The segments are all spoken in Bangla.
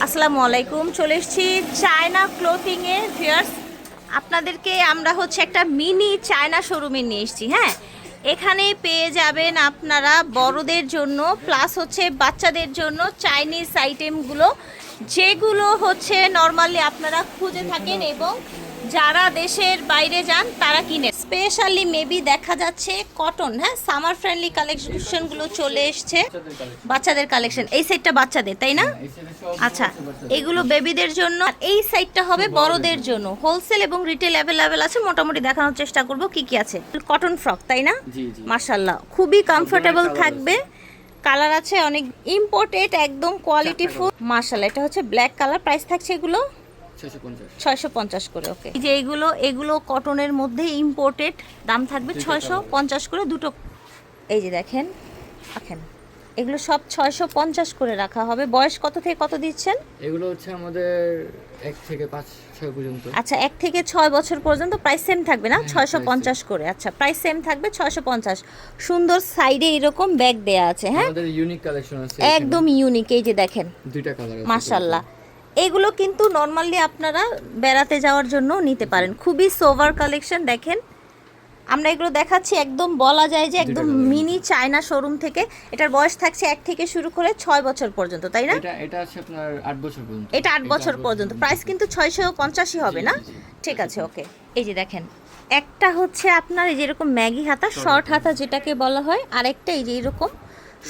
আসসালামু আলাইকুম, চলে এসেছি চায়না ক্লোথিং এ ভিউয়ার্স। আপনাদেরকে আমরা একটা মিনি চায়না শোরুমে নিয়ে এসেছি। হ্যাঁ, এখানে পেয়ে যাবেন আপনারা বড়দের জন্য প্লাস বাচ্চাদের জন্য চাইনিজ আইটেমগুলো, যেগুলো নর্মালি আপনারা খুঁজে থাকেন এবং যারা দেশের বাইরে যান তারা কিনে। স্পেশালি মেবি দেখা যাচ্ছে কটন, হ্যাঁ, সামার ফ্রেন্ডলি কালেকশনগুলো চলে এসছে। বাচ্চাদের কালেকশন, এই সাইডটা বাচ্চাদের, তাই না? আচ্ছা, এগুলো বেবিদের জন্য, এই সাইডটা হবে বড়দের জন্য। হোলসেল এবং রিটেল অ্যাভেলেবেল আছে। মোটামুটি দেখানোর চেষ্টা করব কি কি আছে। কটন ফ্রক, তাই না? মাশাআল্লাহ, খুবই কমফোর্টেবল থাকবে। কালার আছে অনেক, ইম্পোর্টেড একদম কোয়ালিটিফুল। মাশাআল্লাহ, এটা ব্ল্যাক কালার। প্রাইস থাকছে এগুলো 650 করে। ওকে, এই যে এগুলো কটনের মধ্যে ইম্পোর্টেড, দাম থাকবে 650 করে দুটো। এই যে দেখেন, এগুলো সব 650 করে রাখা হবে। বয়স কত থেকে কত দিচ্ছেন? এগুলো আমাদের 1 থেকে 5-6 পর্যন্ত। আচ্ছা, 1 থেকে 6 বছর পর্যন্ত। প্রাইস সেম থাকবে না? 650 করে। আচ্ছা, প্রাইস সেম থাকবে 650। সুন্দর সাইডে এরকম ব্যাগ দেয়া আছে। হ্যাঁ, আমাদের ইউনিক কালেকশন আছে, একদম ইউনিক। এই যে দেখেন, দুইটা কালার আছে মাশাআল্লাহ। এগুলো কিন্তু নরমালি আপনারা বেড়াতে যাওয়ার জন্য নিতে পারেন। খুবই সোভার কালেকশন। দেখেন, আমরা এগুলো দেখাচ্ছি একদম বলা যায় যে একদম মিনি চায়না শোরুম থেকে। এটার বয়স থাকছে 1 থেকে শুরু করে 6 বছর পর্যন্ত, তাই না? এটা আছে আপনার 8 বছর পর্যন্ত। এটা 8 বছর পর্যন্ত। প্রাইস কিন্তু 650 হবে না? ঠিক আছে, ওকে। এই যে দেখেন, একটা আপনার এই যে এরকম ম্যাগি হাতা, শর্ট হাতা যেটাকে বলা হয়, আর একটা এই যে এরকম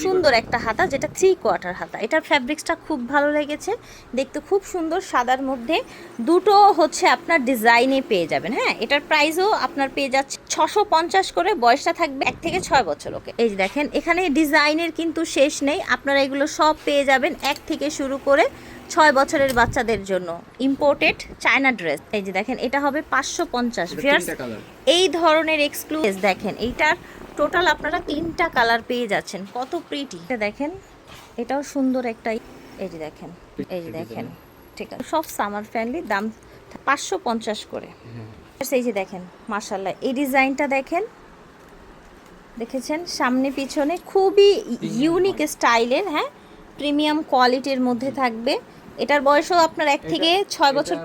সুন্দর একটা হাতা, যেটা 3/4 হাতা। এটার ফ্যাব্রিক্সটা খুব ভালো লেগেছে, দেখতে খুব সুন্দর। সাদার মধ্যে দুটো আপনার ডিজাইনে পেয়ে যাবেন। হ্যাঁ, এটার প্রাইসও আপনার পেয়ে যাচ্ছে 650 করে। বয়সটা থাকবে 1 থেকে 6 বছর। ওকে, এই যে দেখেন, এখানে ডিজাইনের কিন্তু শেষ নেই। আপনারা এগুলো সব পেয়ে যাবেন 1 থেকে শুরু করে 6 বছরের বাচ্চাদের জন্য। Imported China dress. এই যে দেখেন, এটা হবে 550। এই ধরনের এক্সক্লুসিভ দেখেন, এইটার টোটাল আপনারা 3টা কালার পেয়ে যাচ্ছেন। কত প্রিটি এটা দেখেন, এটাও সুন্দর একটা। এই যে দেখেন, ঠিক আছে, সব সামার ফ্রেন্ডলি। দাম 550 করে। এই যে দেখেন, মাশাআল্লাহ, এই ডিজাইনটা দেখেছেন সামনে পিছনে, খুবই ইউনিক স্টাইলের। হ্যাঁ, প্রিমিয়াম কোয়ালিটির মধ্যে থাকবে। এটার বয়সও আপনার 1 থেকে 6 বছর,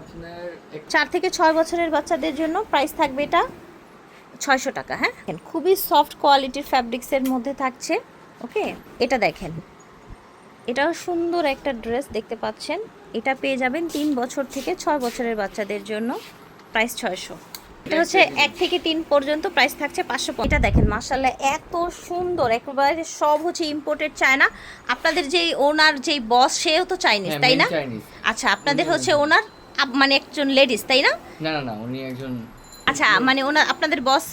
4 থেকে 6 বছরের বাচ্চাদের জন্য। প্রাইস থাকবে এটা 600 টাকা। হ্যাঁ, খুবই সফট কোয়ালিটির ফ্যাব্রিক্সের মধ্যে থাকছে। ওকে, এটা দেখেন, এটাও সুন্দর একটা ড্রেস দেখতে পাচ্ছেন। এটা পেয়ে যাবেন 3 বছর থেকে 6 বছরের বাচ্চাদের জন্য। প্রাইস 600। এটা 1 থেকে 3 পর্যন্ত। প্রাইস থাকছে 500। এটা দেখেন, মাশাআল্লাহ, এত সুন্দর। একেবারে সব ইম্পোর্টেড চায়না। আপনাদের যেই ওনার, যেই বস, সেও তো চাইনিজ, তাই না? আচ্ছা, আপনাদের ওনার মানে একজন লেডিস, তাই না? না, উনি একজন। আচ্ছা, মানে আপনাদের বস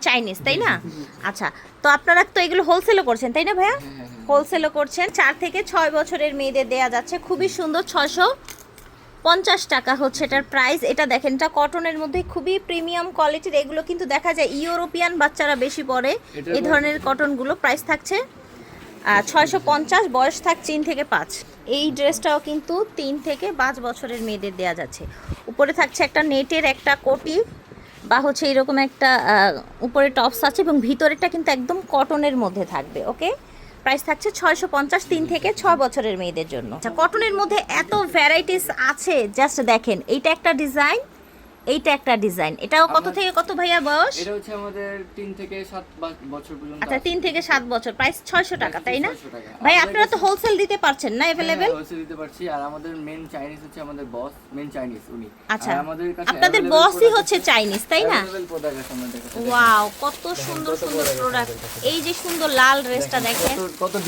চাইনিজ, তাই না? আচ্ছা, তো আপনারা তো এগুলো হোলসেলও করছেন, তাই না ভাইয়া? হোলসেলও করছেন। 4 থেকে 6 বছরের মেয়েদের দেয়া যাচ্ছে। খুবই সুন্দর, 650 টাকা এটার প্রাইস। এটা দেখেন, এটা কটনের মধ্যে খুবই প্রিমিয়াম কোয়ালিটির। এগুলো কিন্তু দেখা যায় ইউরোপিয়ান বাচ্চারা বেশি পরে এই ধরনের কটনগুলো। প্রাইস থাকছে 650। বয়স থাকছে 3 থেকে 5। এই ড্রেসটাও কিন্তু 3 থেকে 5 বছরের মেয়েদের দেয়া যাচ্ছে। উপরে থাকছে একটা নেটের একটা কোটি, বা এরকম একটা উপরে টপস আছে, এবং ভিতরেরটা কিন্তু একদম কটনের মধ্যে থাকবে। ওকে, প্রাইস থাকছে 650, 3 থেকে 6 বছরের মেয়েদের জন্য। আচ্ছা, কটনের মধ্যে এত ভ্যারাইটিস আছে, জাস্ট দেখেন। এইটা একটা ডিজাইন, এইটা একটা ডিজাইন। এটাও কত থেকে কত ভাইয়া বয়স? এটা আমাদের 3 থেকে 7 বছর পর্যন্ত। আচ্ছা, 3 থেকে 7 বছর। প্রাইস 600 টাকা, তাই না ভাই? আপনারা তো হোলসেল দিতে পারছেন না? अवेलेबल হোলসেল দিতে পারছি। আর আমাদের মেন চাইনিজ আমাদের বস, মেন চাইনিজ উনি। আচ্ছা, আমাদের কাছে আপনাদের বসই চাইনিজ, তাই না? अवेलेबल প্রোডাক্ট আছে আমাদের কাছে। ওয়াও, কত সুন্দর সুন্দর প্রোডাক্ট। এই যে সুন্দর লাল ড্রেসটা দেখেন,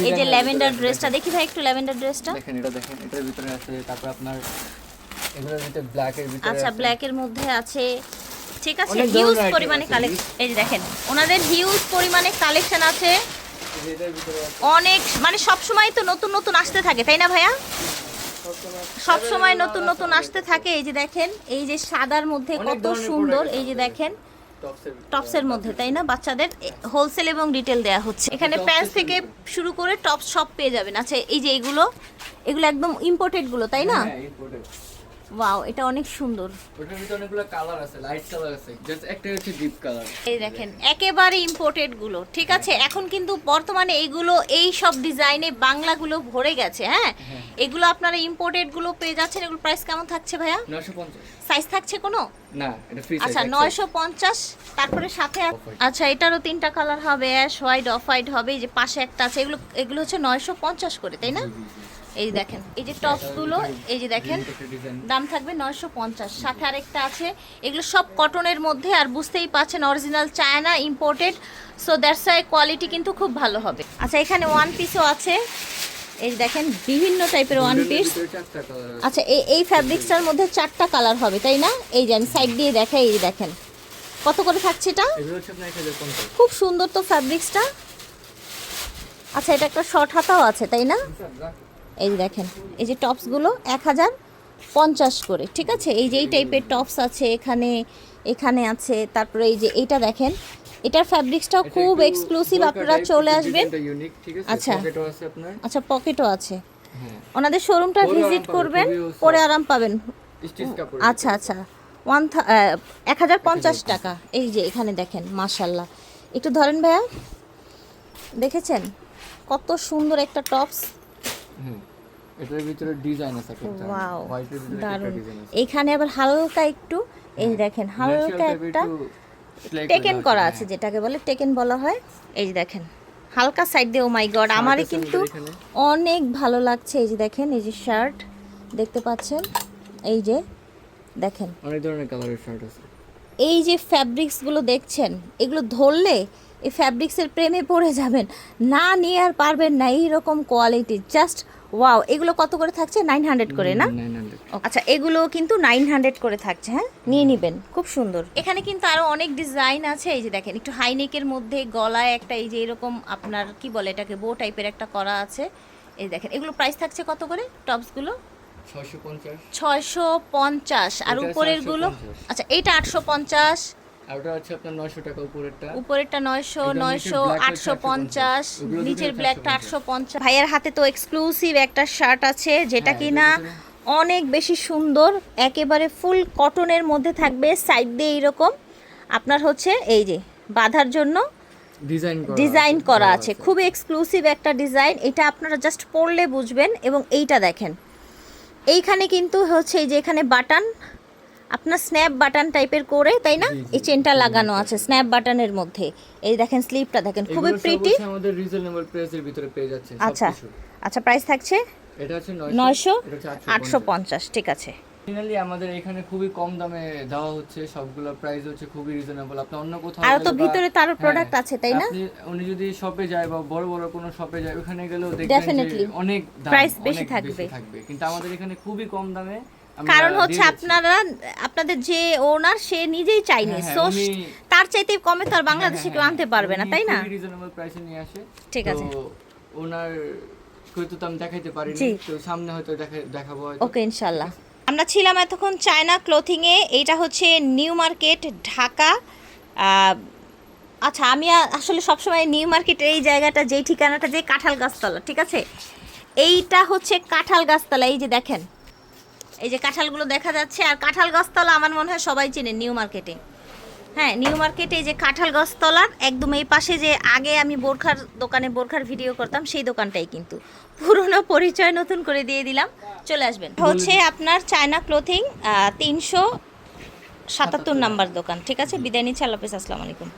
এই যে ল্যাভেন্ডার ড্রেসটা দেখি ভাই, একটু ল্যাভেন্ডার ড্রেসটা দেখেন। এটা দেখেন, এটার ভিতরে আছে। তারপর আপনার এগুলোর ভিতরে ব্ল্যাকের ভিতরে। আচ্ছা, ব্ল্যাকের মধ্যে আছে। ঠিক আছে, হিউজ পরিমাণে কালেকশন। এই যে দেখেন, ওনাদের হিউজ পরিমাণে কালেকশন আছে। অনেক, মানে সব সময় তো নতুন নতুন আসতে থাকে, তাই না ভাইয়া? সব সময় নতুন নতুন আসতে থাকে। এই যে দেখেন, এই যে সাদার মধ্যে কত সুন্দর। এই যে দেখেন, টপসের মধ্যে, তাই না? বাচ্চাদের হোলসেল এবং রিটেল দেয়া হচ্ছে। এখানে প্যান্টস থেকে শুরু করে টপস সব পেয়ে যাবেন। আচ্ছা, এই যে এগুলো একদম ইম্পোর্টেড গুলো, তাই না? ওয়াও, এটা অনেক সুন্দর। ওটার ভিতরে অনেকগুলো কালার আছে, লাইট কালার আছে, জাস্ট একটা হচ্ছে ডিপ কালার। এই দেখেন একেবারে ইম্পোর্টেড গুলো, ঠিক আছে। এখন কিন্তু বর্তমানে এইগুলো এই সব ডিজাইনে বাংলাগুলো ভরে গেছে, হ্যাঁ। এগুলো আপনারা ইম্পোর্টেড গুলো পেয়ে যাচ্ছেন। এগুলো প্রাইস কেমন থাকছে ভাইয়া? 950। সাইজ থাকছে কোনো? না, এটা ফ্রি সাইজ। আচ্ছা 950। তারপরে সাথে আচ্ছা এটারও 3টা কালার হবে, অ্যাশ হোয়াইট অফ হোয়াইট হবে। এই যে পাশে একটা আছে, এগুলো এগুলো হচ্ছে 950 করে, তাই না? এই দেখেন এই যে টপসগুলো, এই যে দেখেন দাম থাকবে 950। সাথে আরেকটা আছে, এগুলো সব কটনের মধ্যে, আর বুঝতেই পাচ্ছেন original China imported, so that's why quality কিন্তু খুব ভালো হবে। আচ্ছা এখানে ওয়ান পিসও আছে, এই যে দেখেন বিভিন্ন টাইপের ওয়ান পিস। আচ্ছা এই ফ্যাব্রিক্সটার মধ্যে 4টা কালার হবে, তাই না? এই যে আমি সাইড দিয়ে দেখাই, এই যে দেখেন কত করে থাকছে এটা। খুব সুন্দর তো ফ্যাব্রিক্সটা। আচ্ছা এটা একটা শর্ট হাতাও আছে, তাই না? এই যে দেখেন এই যে টপসগুলো 1050 করে, ঠিক আছে। এই যে এই টাইপের টপস আছে এখানে, এখানে আছে। তারপরে এই যে এইটা দেখেন, এটার ফ্যাব্রিক্সটাও খুব এক্সক্লুসিভ, আপনারা চলে আসবেন। আচ্ছা আচ্ছা পকেটও আছে। ওনাদের শোরুমটা ভিজিট করবেন, পরে আরাম পাবেন। আচ্ছা আচ্ছা 1050 টাকা। এই যে এখানে দেখেন মাশাল্লাহ, একটু ধরেন ভাইয়া, দেখেছেন কত সুন্দর একটা টপস। এটার ভিতরে ডিজাইন আছে একটা, ওয়াও হোয়াইটের ভিতরে একটা দারুণ। ডিজাইন আছে। এইখানে আবার হালকা একটু, এই দেখেন হালকা একটা টেকেন করা আছে, যেটাকে বলে টেকেন বলা হয়। এই যে দেখেন হালকা সাইড দিয়ে, ও মাই গড, আমারই কিন্তু অনেক ভালো লাগছে। এই যে দেখেন এই যে শার্ট দেখতে পাচ্ছেন, এই যে দেখেন অনেক ধরনের কালারের শার্ট আছে। এই যে ফ্যাব্রিক্সগুলো দেখছেন, এগুলো ধরলে এই ফ্যাব্রিক্সের প্রেমে পড়ে যাবেন, না নিয়ে আর পারবেন না, এইরকম কোয়ালিটি জাস্ট ওয়াও। এগুলো কত করে থাকছে? 900 করে না? 900। আচ্ছা এগুলো কিন্তু 900 করে থাকছে, হ্যাঁ নিয়ে নেবেন, খুব সুন্দর। এখানে কিন্তু আরো অনেক ডিজাইন আছে। এই যে দেখেন একটু হাইনেকের মধ্যে গলায় একটা, এই যে এরকম আপনার কি বলে এটাকে, বো টাইপের একটা করা আছে। এই দেখেন এগুলো প্রাইস থাকছে কত করে টপসগুলো? 650। আর উপরের গুলো? আচ্ছা এইটা 850, আর ওটা হচ্ছে আপনার 900 টাকা উপরেরটা। উপরেরটা 900, 900, 850, নিচের ব্ল্যাকটা 850। ভাইয়ের হাতে তো এক্সক্লুসিভ একটা শার্ট আছে, যেটা কিনা অনেক বেশি সুন্দর, একেবারে ফুল কটনের মধ্যে থাকবে। সাইড দিয়ে এইরকম আপনার হচ্ছে এই যে বাঁধার জন্য ডিজাইন করা আছে, খুবই এক্সক্লুসিভ একটা ডিজাইন। এটা আপনারা জাস্ট পরলে বুঝবেন। এবং এইটা দেখেন, এইখানে কিন্তু হচ্ছে এই যে এখানে বাটন, আপনার স্ন্যাপ বাটন টাইপের করে, তাই না? এই চেনটা লাগানো আছে স্ন্যাপ বাটনের মধ্যে। এই দেখেন স্লিপটা দেখেন, খুবই প্রিটি। আমাদের রিজনেবল প্রাইসের ভিতরে পেয়ে যাচ্ছে আচ্ছা আচ্ছা প্রাইস থাকছে এটা হচ্ছে 900, 850, ঠিক আছে। ফাইনালি আমাদের এখানে খুবই কম দামে দেওয়া হচ্ছে, সবগুলো প্রাইস হচ্ছে খুবই রিজনেবল। আপনি অন্য কোথাও আর তো ভিতরে তার প্রোডাক্ট আছে, তাই না? উনি যদি শপে যায় বা বড় বড় কোনো শপে যায়, ওখানে গেলেও দেখবেন যে অনেক দাম, প্রাইস বেশি থাকবে। কিন্তু আমাদের এখানে খুবই কম দামে। কারণ হচ্ছে আপনাদের যে ওনার, সে নিজেই চাইনিজ, সো তার চাইতে কমে তো আর বাংলাদেশে কেউ আনতে পারবে না, তাই না? রিজনেবল প্রাইসে নিয়ে আসে, ঠিক আছে। তো ওনার হয়তো তো আমি দেখাইতে পারি না, তো সামনে হয়তো দেখাবো। ওকে ইনশাআল্লাহ। আমরা ছিলাম এতক্ষণ চায়না ক্লোথিংয়ে। এইটা হচ্ছে নিউ মার্কেট, ঢাকা। আচ্ছা আমি আসলে সবসময় নিউ মার্কেটের এই জায়গাটা, যেই ঠিকানাটা, যে কাঁঠাল গাছতলা, ঠিক আছে, এইটা হচ্ছে কাঁঠাল গাছতলা। এই যে দেখেন এই যে কাঁঠালগুলো দেখা যাচ্ছে, আর কাঁঠাল গাছতলা আমার মনে হয় সবাই চেনে নিউ মার্কেটে। হ্যাঁ নিউ মার্কেটে এই যে কাঁঠাল গাছতলার একদম এই পাশে, যে আগে আমি বোরখার ভিডিও করতাম, সেই দোকানটাই কিন্তু। পুরনো পরিচয় নতুন করে দিয়ে দিলাম, চলে আসবেন। হচ্ছে আপনার চায়না ক্লোথিং 377 নাম্বার দোকান, ঠিক আছে। বিদায় নিচ্ছি, আল্লাহ হাফেজ, আসসালামু আলাইকুম।